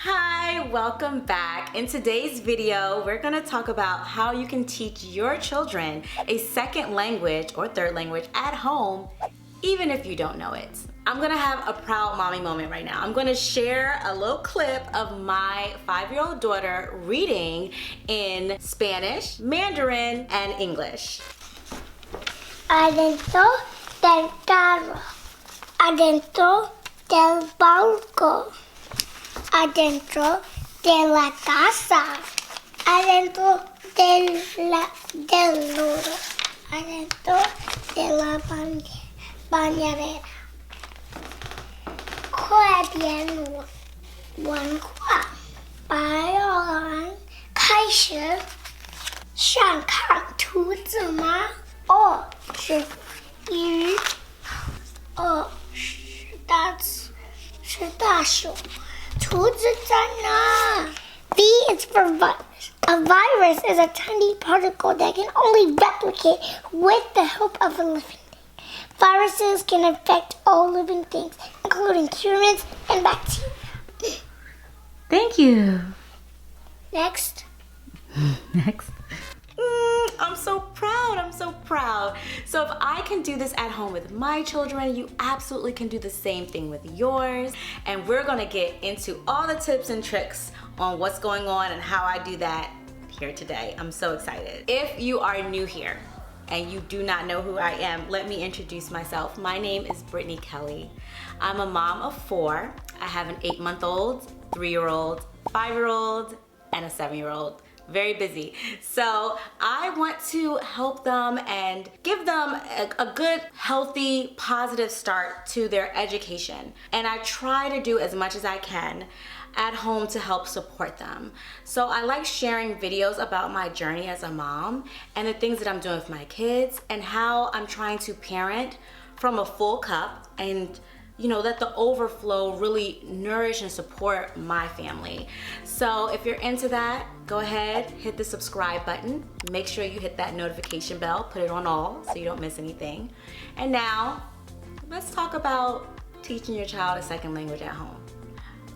Hi, welcome back. In today's video, we're gonna talk about how you can teach your children a second language or third language at home, even if you don't know it. I'm gonna have a proud mommy moment right now. I'm gonna share a little clip of my 5-year-old daughter reading in Spanish, Mandarin, and English. Adentro del carro, adentro del barco, adentro de la casa, adentro del loro, adentro de la bañadera. 快点文化白羊开始想看兔子吗？哦，是鱼。哦，是大熊。兔子在哪？ V is for virus. A virus is a tiny particle that can only replicate with the help of a living thing. Viruses can infect all living things, including humans and bacteria. Thank you. Next. Next. I'm so proud. So if I can do this at home with my children, you absolutely can do the same thing with yours. And we're gonna get into all the tips and tricks on what's going on and how I do that here today. I'm so excited. If you are new here and you do not know who I am, let me introduce myself. My name is Brittany Kelly. I'm a mom of 4. I have an 8-month-old, 3-year-old, 5-year-old, and a 7-year-old. Very busy. So I want to help them and give them a good, healthy, positive start to their education. And I try to do as much as I can at home to help support them. So I like sharing videos about my journey as a mom and the things that I'm doing with my kids and how I'm trying to parent from a full cup and let the overflow really nourish and support my family. So if you're into that, go ahead, hit the subscribe button. Make sure you hit that notification bell, put it on all so you don't miss anything. And now, let's talk about teaching your child a second language at home.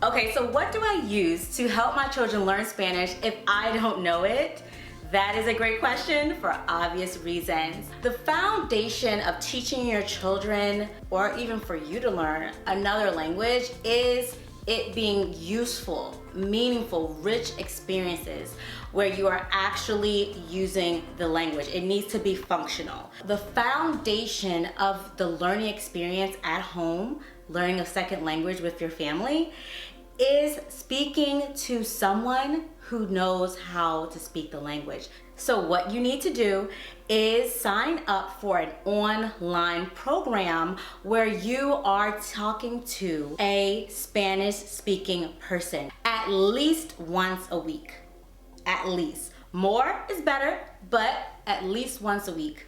Okay, so what do I use to help my children learn Spanish if I don't know it? That is a great question for obvious reasons. The foundation of teaching your children, or even for you to learn another language, is it being useful, meaningful, rich experiences where you are actually using the language. It needs to be functional. The foundation of the learning experience at home, learning a second language with your family, is speaking to someone who knows how to speak the language. So what you need to do is sign up for an online program where you are talking to a Spanish speaking person at least once a week. At least. More is better, but at least once a week.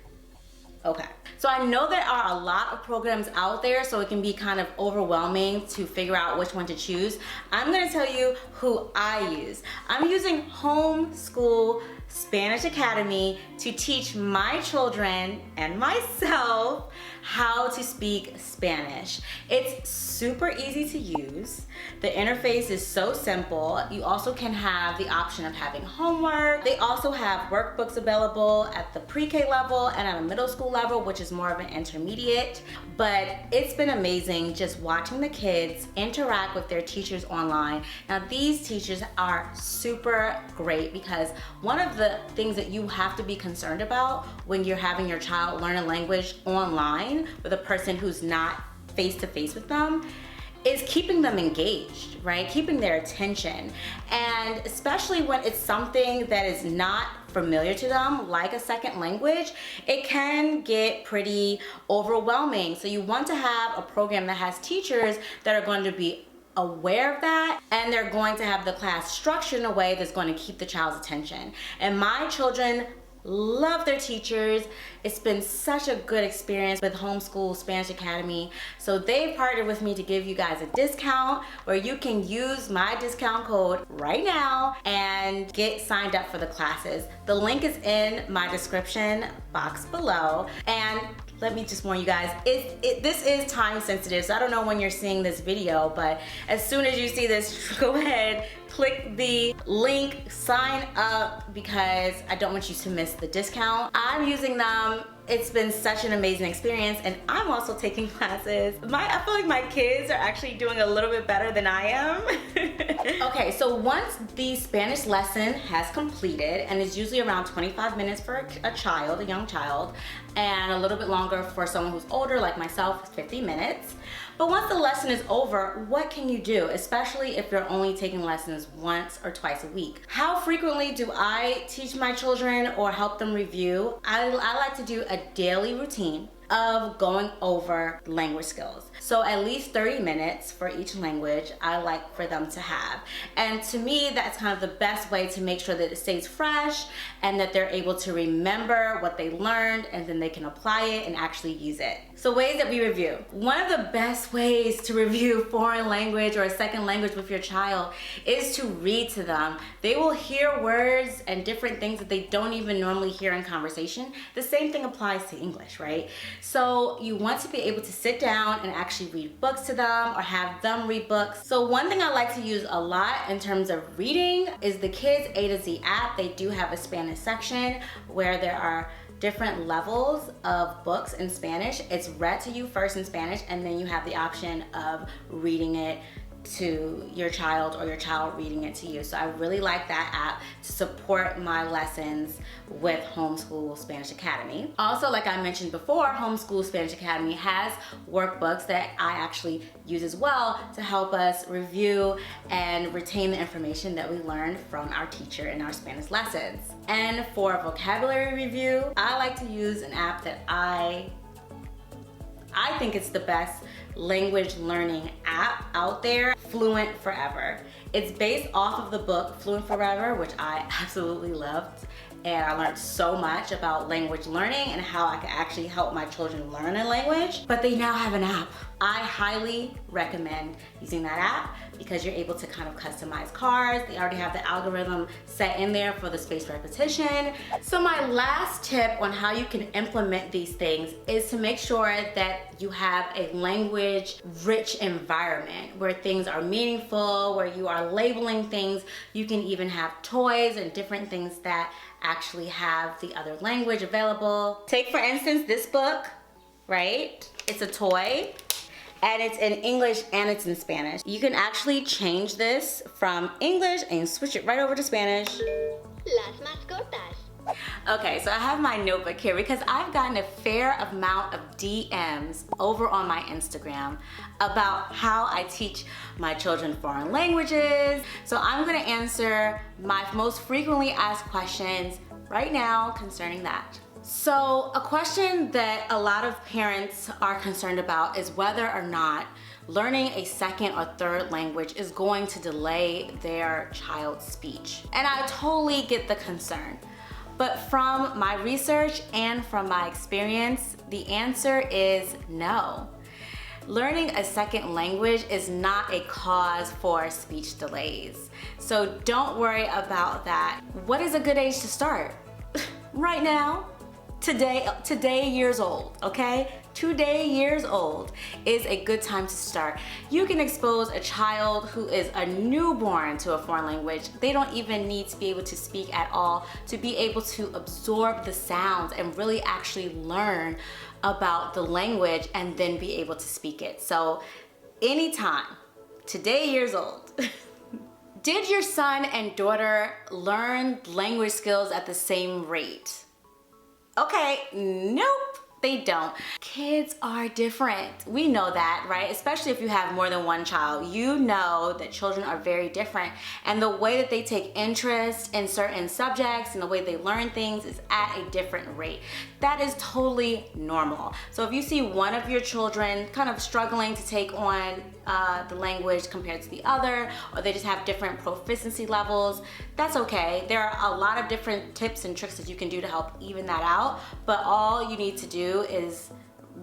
Okay, so I know there are a lot of programs out there, so it can be kind of overwhelming to figure out which one to choose. I'm gonna tell you who I use. I'm using Homeschool Spanish Academy to teach my children and myself how to speak Spanish. It's super easy to use. The interface is so simple. You also can have the option of having homework. They also have workbooks available at the pre-K level and at a middle school level, which is more of an intermediate. But it's been amazing just watching the kids interact with their teachers online. Now these teachers are super great because one of the things that you have to be concerned about when you're having your child learn a language online with a person who's not face-to-face with them is keeping them engaged, right? Keeping their attention. And especially when it's something that is not familiar to them, like a second language, it can get pretty overwhelming. So you want to have a program that has teachers that are going to be aware of that, and they're going to have the class structured in a way that's going to keep the child's attention. And my children love their teachers. It's been such a good experience with Homeschool Spanish Academy. So they partnered with me to give you guys a discount where you can use my discount code right now and get signed up for the classes. The link is in my description box below. And let me just warn you guys, this is time sensitive, so I don't know when you're seeing this video, but as soon as you see this, go ahead, click the link, sign up, because I don't want you to miss the discount. I'm using them. It's been such an amazing experience, and I'm also taking classes. I feel like my kids are actually doing a little bit better than I am. Okay, so once the Spanish lesson has completed, and it's usually around 25 minutes for a child, a young child, and a little bit longer for someone who's older, like myself, 50 minutes. But once the lesson is over, what can you do, especially if you're only taking lessons once or twice a week? How frequently do I teach my children or help them review? I like to do a daily routine of going over language skills. So at least 30 minutes for each language I like for them to have. And to me, that's kind of the best way to make sure that it stays fresh and that they're able to remember what they learned, and then they can apply it and actually use it. So ways that we review. One of the best ways to review foreign language or a second language with your child is to read to them. They will hear words and different things that they don't even normally hear in conversation. The same thing applies to English, right? So you want to be able to sit down and actually read books to them or have them read books. So one thing I like to use a lot in terms of reading is the Kids A to Z app. They do have a Spanish section where there are different levels of books in Spanish. It's read to you first in Spanish, and then you have the option of reading it to your child or your child reading it to you. So I really like that app to support my lessons with Homeschool Spanish Academy. Also, like I mentioned before, Homeschool Spanish Academy has workbooks that I actually use as well to help us review and retain the information that we learned from our teacher in our Spanish lessons. And for vocabulary review, I like to use an app that I think it's the best language learning app out there, Fluent Forever. It's based off of the book Fluent Forever, which I absolutely loved. And I learned so much about language learning and how I can actually help my children learn a language. But they now have an app. I highly recommend using that app because you're able to kind of customize cards. They already have the algorithm set in there for the spaced repetition. So my last tip on how you can implement these things is to make sure that you have a language-rich environment where things are meaningful, where you are labeling things. You can even have toys and different things that actually have the other language available. Take for instance this book, right? It's a toy and it's in English and it's in Spanish. You can actually change this from English and switch it right over to Spanish. Las mascotas. Okay, so I have my notebook here because I've gotten a fair amount of DMs over on my Instagram about how I teach my children foreign languages. So I'm gonna answer my most frequently asked questions right now concerning that. So a question that a lot of parents are concerned about is whether or not learning a second or third language is going to delay their child's speech. And I totally get the concern. But from my research and from my experience, the answer is no. Learning a second language is not a cause for speech delays. So don't worry about that. What is a good age to start? Right now, today years old, okay? Today years old is a good time to start. You can expose a child who is a newborn to a foreign language. They don't even need to be able to speak at all to be able to absorb the sounds and really actually learn about the language and then be able to speak it. So anytime, today years old. Did your son and daughter learn language skills at the same rate? Okay, nope, they don't. Kids are different. We know that, right? Especially if you have more than one child. You know that children are very different, and the way that they take interest in certain subjects and the way they learn things is at a different rate. That is totally normal. So if you see one of your children kind of struggling to take on the language compared to the other, or they just have different proficiency levels, that's okay. There are a lot of different tips and tricks that you can do to help even that out, but all you need to do is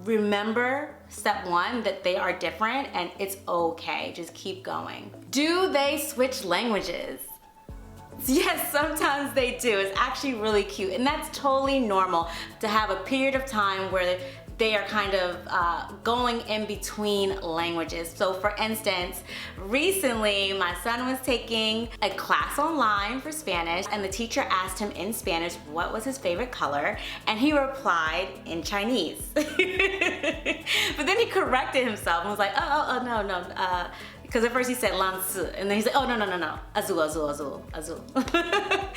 remember step one, that they are different and it's okay. Just keep going. Do they switch languages? Yes, sometimes they do. It's actually really cute, and that's totally normal to have a period of time where they are kind of going in between languages. So for instance, recently my son was taking a class online for Spanish, and the teacher asked him in Spanish what was his favorite color, and he replied in Chinese. But then he corrected himself and was like, no, because at first he said 蓝色, and then he's like, oh, no, azul.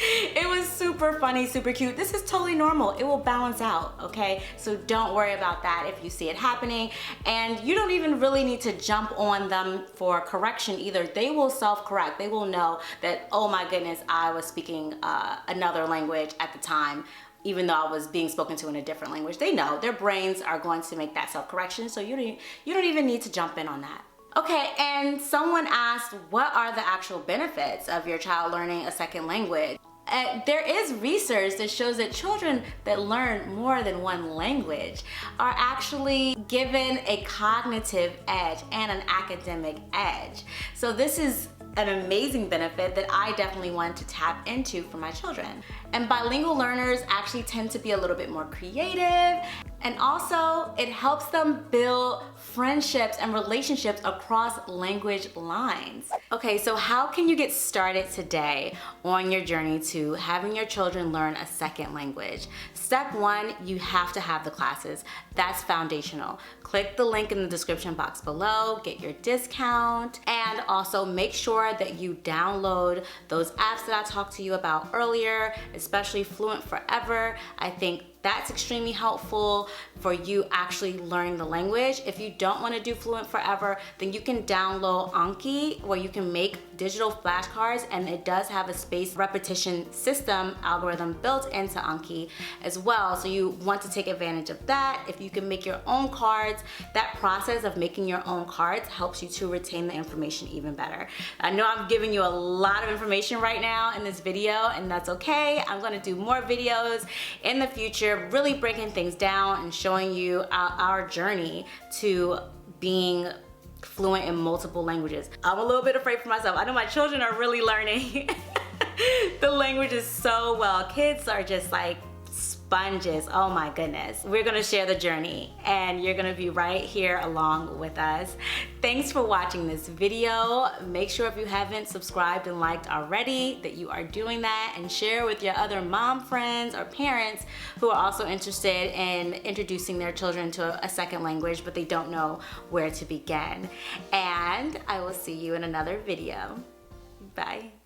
It was super funny, super cute. This is totally normal. It will balance out, okay? So don't worry about that if you see it happening. And you don't even really need to jump on them for correction either. They will self-correct. They will know that, oh my goodness, I was speaking another language at the time, even though I was being spoken to in a different language. They know. Their brains are going to make that self-correction, so you don't even need to jump in on that. Okay, and someone asked, what are the actual benefits of your child learning a second language? There is research that shows that children that learn more than one language are actually given a cognitive edge and an academic edge. So this is an amazing benefit that I definitely want to tap into for my children. And bilingual learners actually tend to be a little bit more creative, and also it helps them build friendships and relationships across language lines. Okay, so how can you get started today on your journey to having your children learn a second language? Step one, you have to have the classes. That's foundational. Click the link in the description box below, get your discount, and also make sure that you download those apps that I talked to you about earlier, especially Fluent Forever. I think that's extremely helpful for you actually learning the language. If you don't want to do Fluent Forever, then you can download Anki, where you can make digital flashcards, and it does have a spaced repetition system algorithm built into Anki as well. So you want to take advantage of that. If you can make your own cards, that process of making your own cards helps you to retain the information even better. I know I'm giving you a lot of information right now in this video, and that's okay. I'm going to do more videos in the future, really breaking things down and showing you our journey to being fluent in multiple languages. I'm a little bit afraid for myself. I know my children are really learning the languages so well. Kids are just like sponges. Oh my goodness. We're gonna share the journey, and you're gonna be right here along with us. Thanks for watching this video. Make sure if you haven't subscribed and liked already that you are doing that, and share with your other mom friends or parents who are also interested in introducing their children to a second language but they don't know where to begin. And I will see you in another video. Bye.